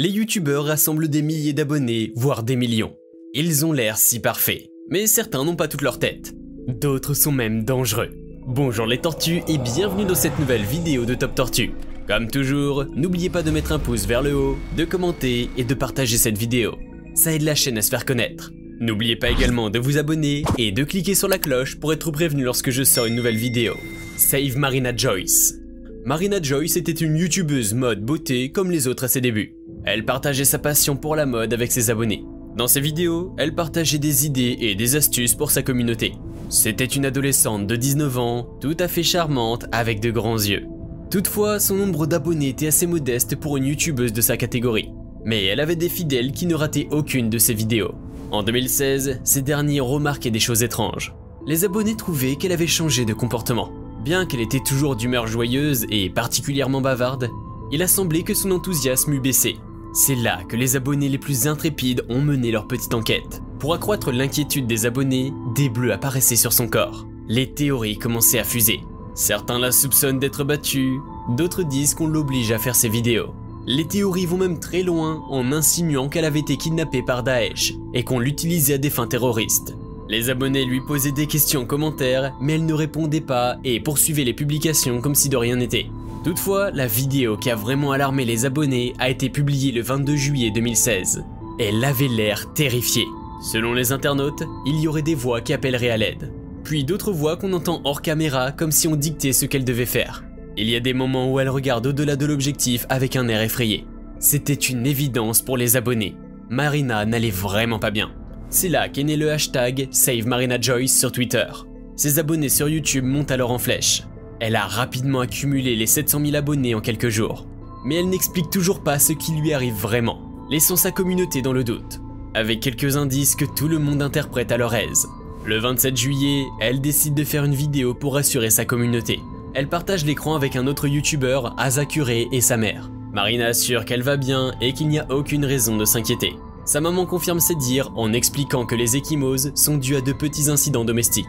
Les youtubeurs rassemblent des milliers d'abonnés, voire des millions. Ils ont l'air si parfaits, mais certains n'ont pas toute leur tête. D'autres sont même dangereux. Bonjour les tortues et bienvenue dans cette nouvelle vidéo de Top Tortue. Comme toujours, n'oubliez pas de mettre un pouce vers le haut, de commenter et de partager cette vidéo. Ça aide la chaîne à se faire connaître. N'oubliez pas également de vous abonner et de cliquer sur la cloche pour être prévenu lorsque je sors une nouvelle vidéo. Save Marina Joyce. Marina Joyce était une youtubeuse mode beauté comme les autres à ses débuts. Elle partageait sa passion pour la mode avec ses abonnés. Dans ses vidéos, elle partageait des idées et des astuces pour sa communauté. C'était une adolescente de 19 ans, tout à fait charmante avec de grands yeux. Toutefois, son nombre d'abonnés était assez modeste pour une youtubeuse de sa catégorie. Mais elle avait des fidèles qui ne rataient aucune de ses vidéos. En 2016, ces derniers remarquaient des choses étranges. Les abonnés trouvaient qu'elle avait changé de comportement. Bien qu'elle était toujours d'humeur joyeuse et particulièrement bavarde, il a semblé que son enthousiasme eût baissé. C'est là que les abonnés les plus intrépides ont mené leur petite enquête. Pour accroître l'inquiétude des abonnés, des bleus apparaissaient sur son corps. Les théories commençaient à fuser. Certains la soupçonnent d'être battue, d'autres disent qu'on l'oblige à faire ses vidéos. Les théories vont même très loin en insinuant qu'elle avait été kidnappée par Daesh et qu'on l'utilisait à des fins terroristes. Les abonnés lui posaient des questions en commentaire, mais elle ne répondait pas et poursuivait les publications comme si de rien n'était. Toutefois, la vidéo qui a vraiment alarmé les abonnés a été publiée le 22 juillet 2016. Elle avait l'air terrifiée. Selon les internautes, il y aurait des voix qui appelleraient à l'aide. Puis d'autres voix qu'on entend hors caméra comme si on dictait ce qu'elle devait faire. Il y a des moments où elle regarde au-delà de l'objectif avec un air effrayé. C'était une évidence pour les abonnés. Marina n'allait vraiment pas bien. C'est là qu'est né le hashtag #SaveMarinaJoyce sur Twitter. Ses abonnés sur YouTube montent alors en flèche. Elle a rapidement accumulé les 700 000 abonnés en quelques jours. Mais elle n'explique toujours pas ce qui lui arrive vraiment, laissant sa communauté dans le doute, avec quelques indices que tout le monde interprète à leur aise. Le 27 juillet, elle décide de faire une vidéo pour rassurer sa communauté. Elle partage l'écran avec un autre youtubeur, Azakure, et sa mère. Marina assure qu'elle va bien et qu'il n'y a aucune raison de s'inquiéter. Sa maman confirme ses dires en expliquant que les ecchymoses sont dus à de petits incidents domestiques.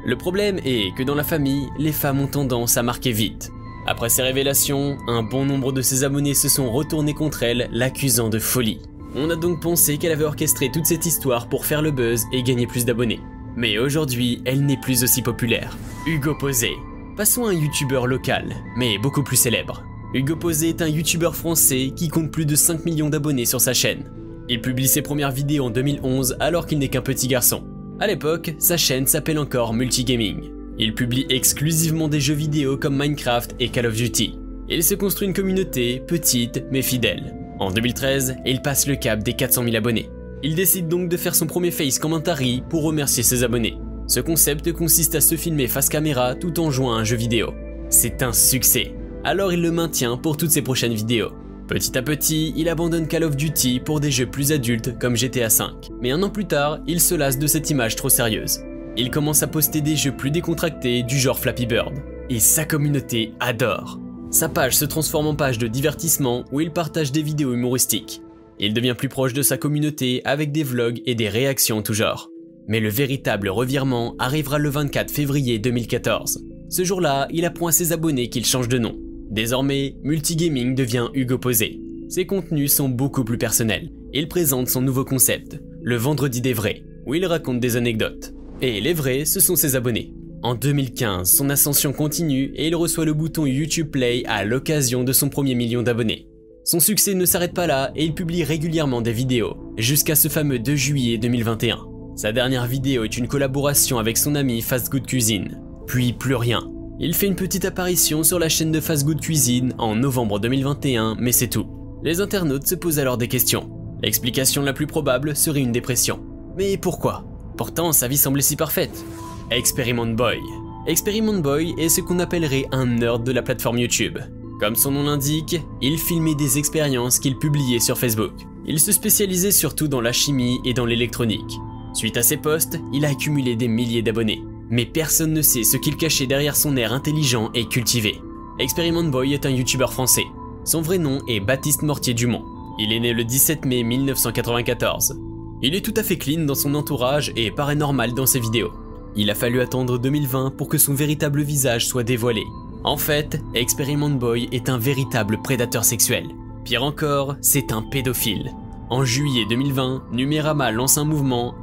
Le problème est que dans la famille, les femmes ont tendance à marquer vite. Après ces révélations, un bon nombre de ses abonnés se sont retournés contre elle, l'accusant de folie. On a donc pensé qu'elle avait orchestré toute cette histoire pour faire le buzz et gagner plus d'abonnés. Mais aujourd'hui, elle n'est plus aussi populaire. Hugo Posé. Passons à un youtubeur local, mais beaucoup plus célèbre. Hugo Posé est un youtubeur français qui compte plus de 5 millions d'abonnés sur sa chaîne. Il publie ses premières vidéos en 2011 alors qu'il n'est qu'un petit garçon. À l'époque, sa chaîne s'appelle encore Multigaming. Il publie exclusivement des jeux vidéo comme Minecraft et Call of Duty. Il se construit une communauté petite mais fidèle. En 2013, il passe le cap des 400 000 abonnés. Il décide donc de faire son premier face commentary pour remercier ses abonnés. Ce concept consiste à se filmer face caméra tout en jouant à un jeu vidéo. C'est un succès, alors il le maintient pour toutes ses prochaines vidéos. Petit à petit, il abandonne Call of Duty pour des jeux plus adultes comme GTA V. Mais un an plus tard, il se lasse de cette image trop sérieuse. Il commence à poster des jeux plus décontractés du genre Flappy Bird. Et sa communauté adore. Sa page se transforme en page de divertissement où il partage des vidéos humoristiques. Il devient plus proche de sa communauté avec des vlogs et des réactions en tout genre. Mais le véritable revirement arrivera le 24 février 2014. Ce jour-là, il apprend à ses abonnés qu'il change de nom. Désormais, Multigaming devient Hugo Posé. Ses contenus sont beaucoup plus personnels. Il présente son nouveau concept, le vendredi des vrais, où il raconte des anecdotes. Et les vrais, ce sont ses abonnés. En 2015, son ascension continue et il reçoit le bouton YouTube Play à l'occasion de son premier million d'abonnés. Son succès ne s'arrête pas là et il publie régulièrement des vidéos, jusqu'à ce fameux 2 juillet 2021. Sa dernière vidéo est une collaboration avec son ami Fast Good Cuisine. Puis plus rien. Il fait une petite apparition sur la chaîne de Fast Good Cuisine en novembre 2021, mais c'est tout. Les internautes se posent alors des questions. L'explication la plus probable serait une dépression. Mais pourquoi? Pourtant, sa vie semblait si parfaite. Experiment Boy. Experiment Boy est ce qu'on appellerait un nerd de la plateforme YouTube. Comme son nom l'indique, il filmait des expériences qu'il publiait sur Facebook. Il se spécialisait surtout dans la chimie et dans l'électronique. Suite à ses posts, il a accumulé des milliers d'abonnés. Mais personne ne sait ce qu'il cachait derrière son air intelligent et cultivé. Experiment Boy est un youtubeur français. Son vrai nom est Baptiste Mortier-Dumont. Il est né le 17 mai 1994. Il est tout à fait clean dans son entourage et paraît normal dans ses vidéos. Il a fallu attendre 2020 pour que son véritable visage soit dévoilé. En fait, Experiment Boy est un véritable prédateur sexuel. Pire encore, c'est un pédophile. En juillet 2020, Numérama lance un mouvement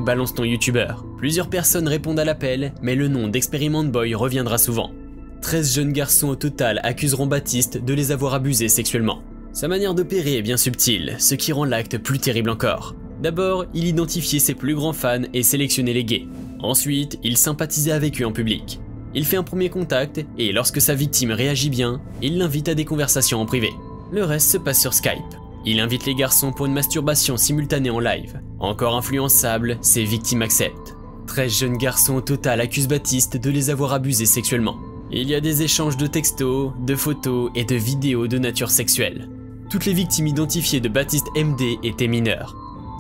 #balance ton youtubeur. Plusieurs personnes répondent à l'appel, mais le nom d'Experiment Boy reviendra souvent. 13 jeunes garçons au total accuseront Baptiste de les avoir abusés sexuellement. Sa manière d'opérer est bien subtile, ce qui rend l'acte plus terrible encore. D'abord, il identifiait ses plus grands fans et sélectionnait les gays. Ensuite, il sympathisait avec eux en public. Il fait un premier contact et lorsque sa victime réagit bien, il l'invite à des conversations en privé. Le reste se passe sur Skype. Il invite les garçons pour une masturbation simultanée en live. Encore influençable, ses victimes acceptent. 13 jeunes garçons au total accusent Baptiste de les avoir abusés sexuellement. Il y a des échanges de textos, de photos et de vidéos de nature sexuelle. Toutes les victimes identifiées de Baptiste MD étaient mineures.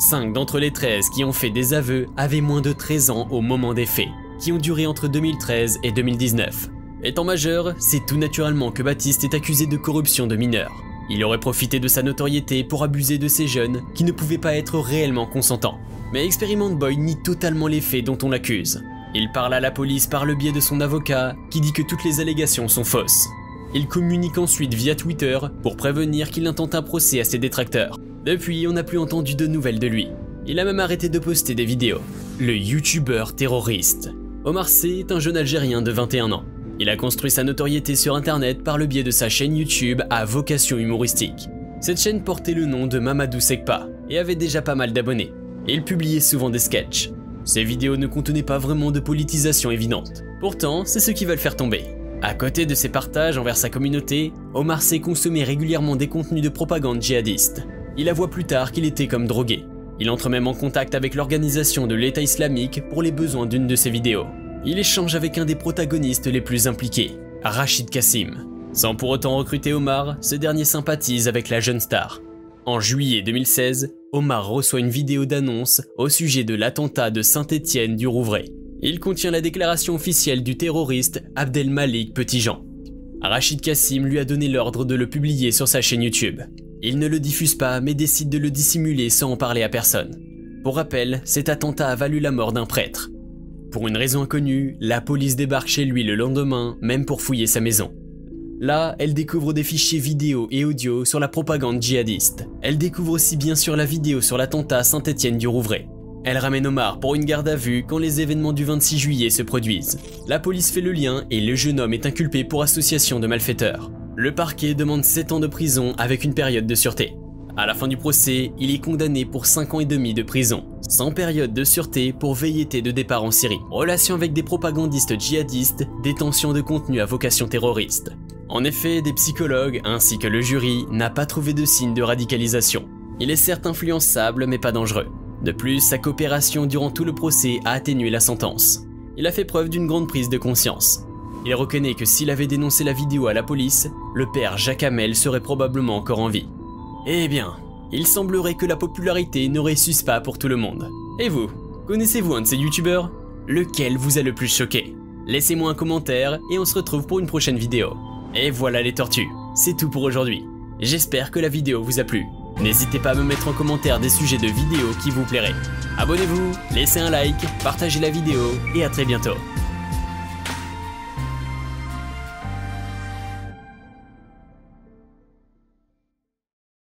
5 d'entre les 13 qui ont fait des aveux avaient moins de 13 ans au moment des faits, qui ont duré entre 2013 et 2019. Étant majeur, c'est tout naturellement que Baptiste est accusé de corruption de mineurs. Il aurait profité de sa notoriété pour abuser de ces jeunes qui ne pouvaient pas être réellement consentants. Mais Experiment Boy nie totalement les faits dont on l'accuse. Il parle à la police par le biais de son avocat qui dit que toutes les allégations sont fausses. Il communique ensuite via Twitter pour prévenir qu'il intente un procès à ses détracteurs. Depuis, on n'a plus entendu de nouvelles de lui. Il a même arrêté de poster des vidéos. Le youtubeur terroriste. Omar C est un jeune Algérien de 21 ans. Il a construit sa notoriété sur internet par le biais de sa chaîne YouTube à vocation humoristique. Cette chaîne portait le nom de Mamadou Sekpa et avait déjà pas mal d'abonnés. Et il publiait souvent des sketchs. Ses vidéos ne contenaient pas vraiment de politisation évidente. Pourtant, c'est ce qui va le faire tomber. À côté de ses partages envers sa communauté, Omar C consommait régulièrement des contenus de propagande djihadiste. Il avoua plus tard qu'il était comme drogué. Il entre même en contact avec l'organisation de l'État islamique pour les besoins d'une de ses vidéos. Il échange avec un des protagonistes les plus impliqués, Rachid Kassim. Sans pour autant recruter Omar, ce dernier sympathise avec la jeune star. En juillet 2016, Omar reçoit une vidéo d'annonce au sujet de l'attentat de Saint-Étienne du Rouvray. Il contient la déclaration officielle du terroriste Abdelmalik Petitjean. Rachid Kassim lui a donné l'ordre de le publier sur sa chaîne YouTube. Il ne le diffuse pas mais décide de le dissimuler sans en parler à personne. Pour rappel, cet attentat a valu la mort d'un prêtre. Pour une raison inconnue, la police débarque chez lui le lendemain, même pour fouiller sa maison. Là, elle découvre des fichiers vidéo et audio sur la propagande djihadiste. Elle découvre aussi bien sûr la vidéo sur l'attentat à Saint-Étienne du Rouvray. Elle ramène Omar pour une garde à vue quand les événements du 26 juillet se produisent. La police fait le lien et le jeune homme est inculpé pour association de malfaiteurs. Le parquet demande 7 ans de prison avec une période de sûreté. À la fin du procès, il est condamné pour 5 ans et demi de prison, sans période de sûreté pour velléité de départ en Syrie, relation avec des propagandistes djihadistes, détention de contenu à vocation terroriste. En effet, des psychologues ainsi que le jury n'a pas trouvé de signe de radicalisation. Il est certes influençable mais pas dangereux. De plus, sa coopération durant tout le procès a atténué la sentence. Il a fait preuve d'une grande prise de conscience. Il reconnaît que s'il avait dénoncé la vidéo à la police, le père Jacques Hamel serait probablement encore en vie. Eh bien, il semblerait que la popularité ne réussisse pas pour tout le monde. Et vous, connaissez-vous un de ces youtubeurs? Lequel vous a le plus choqué? Laissez-moi un commentaire et on se retrouve pour une prochaine vidéo. Et voilà les tortues, c'est tout pour aujourd'hui. J'espère que la vidéo vous a plu. N'hésitez pas à me mettre en commentaire des sujets de vidéos qui vous plairaient. Abonnez-vous, laissez un like, partagez la vidéo et à très bientôt.